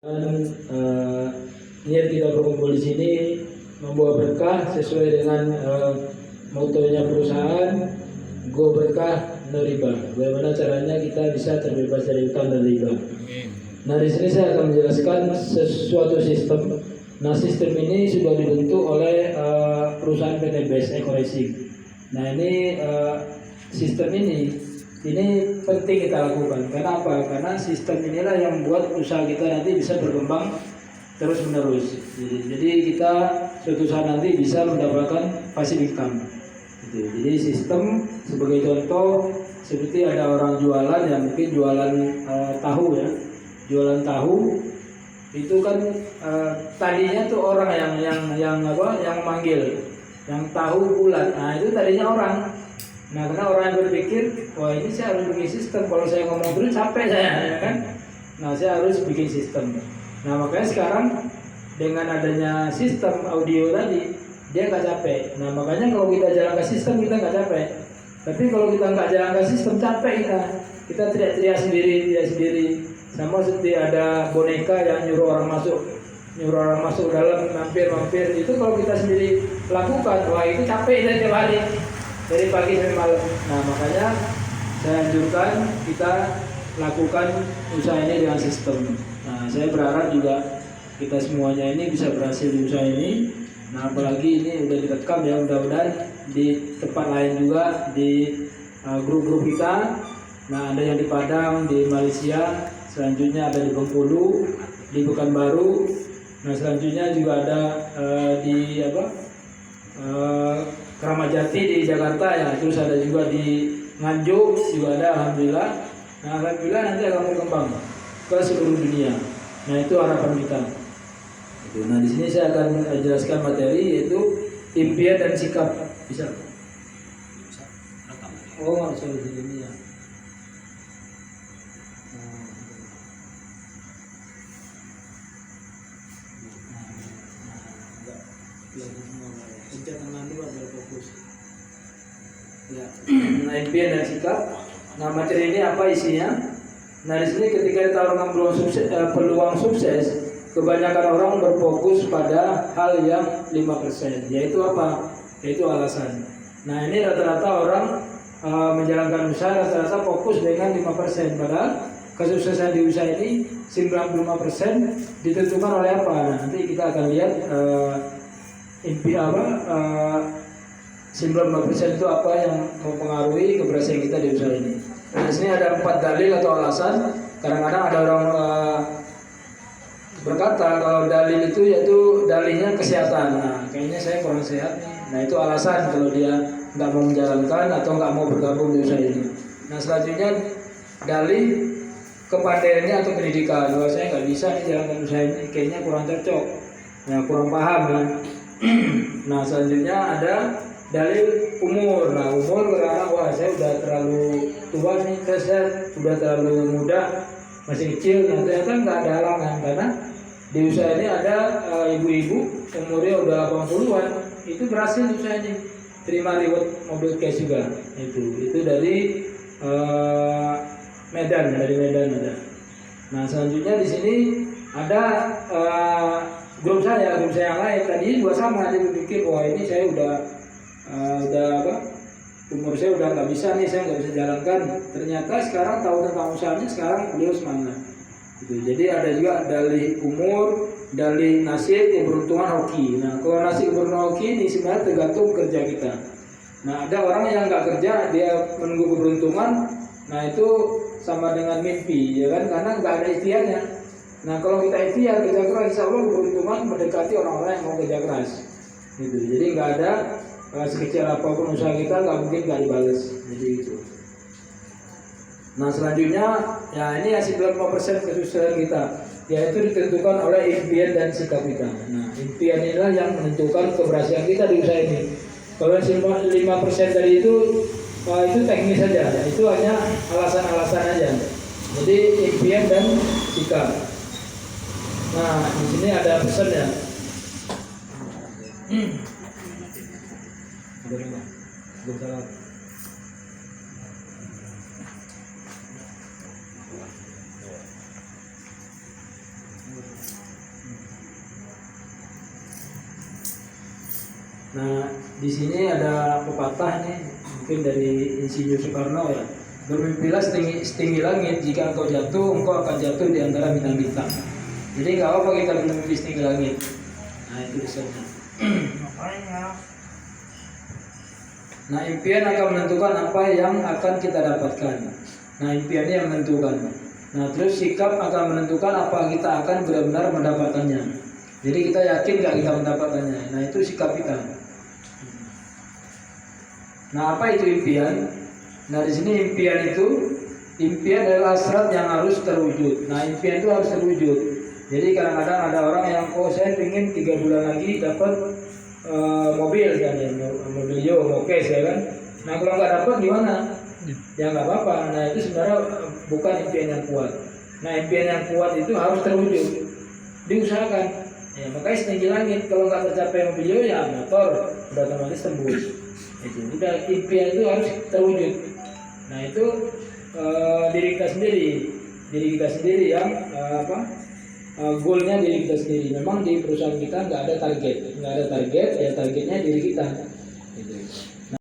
Dan niat kita berkumpul di sini membawa berkah sesuai dengan motonya perusahaan, go berkah no riba. Bagaimana caranya kita bisa terbebas dari utang dan riba. Nah, di sini saya akan menjelaskan sesuatu sistem. Nah, sistem ini sudah dibentuk oleh perusahaan PT Best Eco Racing. Nah, ini sistem ini penting kita lakukan. Kenapa? Karena sistem inilah yang membuat usaha kita nanti bisa berkembang terus menerus. Jadi kita suatu saat nanti bisa mendapatkan passive income. Jadi sistem sebagai contoh seperti ada orang jualan yang mungkin jualan tahu ya, jualan tahu itu kan tadinya tuh orang yang manggil, yang tahu bulat. Nah itu tadinya orang. Nah, karena orang yang berpikir, wah ini saya harus bikin sistem. Kalau saya ngomong terus capek saya, ya kan? Nah, saya harus bikin sistem. Nah, makanya sekarang dengan adanya sistem audio tadi, dia nggak capek. Nah, makanya kalau kita jalankan sistem kita nggak capek. Tapi kalau kita nggak jalankan sistem capek kita. Kita teriak-teriak sendiri. Sama seperti ada boneka yang nyuruh orang masuk dalam, mampir. Itu kalau kita sendiri lakukan, wah itu capek dan tiap hari. Dari pagi sampai malam. Nah, makanya saya anjurkan kita lakukan usaha ini dengan sistem. Nah, saya berharap juga kita semuanya ini bisa berhasil di usaha ini. Nah, apalagi ini udah direkam ya, mudah-mudahan di tempat lain juga di grup-grup kita. Nah, ada yang di Padang, di Malaysia, selanjutnya ada di Bengkulu, di Pekanbaru. Nah, selanjutnya juga ada di Kramat Jati di Jakarta ya, terus ada juga di Nganjuk juga ada, alhamdulillah. Nah, alhamdulillah nanti akan berkembang ke seluruh dunia. Nah, itu harapan kita. Nah, di sini saya akan jelaskan materi yaitu impian dan sikap. Bisa? Oh, sorry ini ya. Ya. Nah, impian dan sikap. Nah, materi ini apa isinya? Nah, di sini ketika ditawarkan peluang sukses, kebanyakan orang berfokus pada hal yang 5%, yaitu apa? Yaitu alasan. Nah, ini rata-rata orang menjalankan usaha rata-rata fokus dengan 5%, padahal kesuksesan di usaha ini 95% ditentukan oleh apa? Nah, nanti kita akan lihat 95% itu apa yang mempengaruhi keberhasilan kita di usaha ini. Nah, di sini ada 4 dalil atau alasan. Kadang-kadang ada orang berkata kalau dalil itu yaitu dalilnya kesehatan. Nah, kayaknya saya kurang sehat nih. Nah, itu alasan kalau dia nggak mau menjalankan atau nggak mau bergabung di usaha ini. Nah, selanjutnya dalil kepandaiannya atau pendidikan. Kalau saya nggak bisa nih jalankan usaha ini, kayaknya kurang cocok. Nah, kurang paham ya. Nah, selanjutnya ada dalil umur. Nah, umur karena wah saya udah terlalu tua nih, saya udah terlalu muda, masih kecil. Nah, ternyata nggak ada halangan karena di usaha ini ada ibu-ibu umurnya udah 80-an itu berhasil di usaha ini, terima reward mobil cash juga. Itu dari Medan ada. Nah, selanjutnya di sini ada grup saya yang lain tadi juga sama, dia berpikir wah ini saya udah umur saya udah nggak bisa nih, saya nggak bisa jalankan. Ternyata sekarang tahu tentang usahanya, sekarang beliau semangat. Jadi ada juga dalih umur, dalih nasib, keberuntungan, hoki. Nah, kalau nasib keberuntungan hoki ini sebenarnya tergantung kerja kita. Nah, ada orang yang nggak kerja, dia menunggu keberuntungan. Nah, itu sama dengan mimpi, ya kan? Karena nggak ada ikhtiarnya. Nah, kalau kita ikhtiar kerja keras, insya Allah keberuntungan mendekati orang-orang yang mau kerja keras. Jadi nggak ada sekecil apapun usaha kita nggak mungkin nggak dibalas. Jadi gitu. Nah, selanjutnya ya ini hasil 5% kesuksesan kita, yaitu ditentukan oleh impian dan sikap kita. Nah, impian inilah yang menentukan keberhasilan kita di usaha ini. Kalau 5% dari itu teknis saja, itu hanya alasan-alasan aja. Jadi impian dan sikap. Nah, di sini ada pesannya. Nah, di sini ada pepatah nih, mungkin dari Insinyur Soekarno ya. Bermimpilah setinggi langit, jika engkau jatuh, engkau akan jatuh di antara bintang-bintang. Jadi nggak apa kita bermimpi setinggi langit. Nah, itu risetnya. Nah, impian akan menentukan apa yang akan kita dapatkan. Nah, impiannya yang menentukan. Nah, terus sikap akan menentukan apa kita akan benar-benar mendapatkannya. Jadi kita yakin nggak kita mendapatkannya. Nah, itu sikap kita. Nah, apa itu impian? Nah, di sini impian adalah hasrat yang harus terwujud. Nah, impian itu harus terwujud. Jadi kadang-kadang ada orang yang saya ingin 3 bulan lagi dapat mobil kan ya, mobilio, mokes ya kan. Nah, kalau nggak dapat gimana? Ya nggak apa-apa. Nah, itu sebenarnya bukan impian yang kuat. Nah, impian yang kuat itu harus terwujud, diusahakan. Ya, makanya setinggi langit, kalau nggak tercapai mobilio ya motor udah otomatis tembus. Itu udah, impian itu harus terwujud. Nah, itu diri kita sendiri yang goalnya diri kita sendiri. Memang di perusahaan kita nggak ada target, ya targetnya diri kita. Gitu.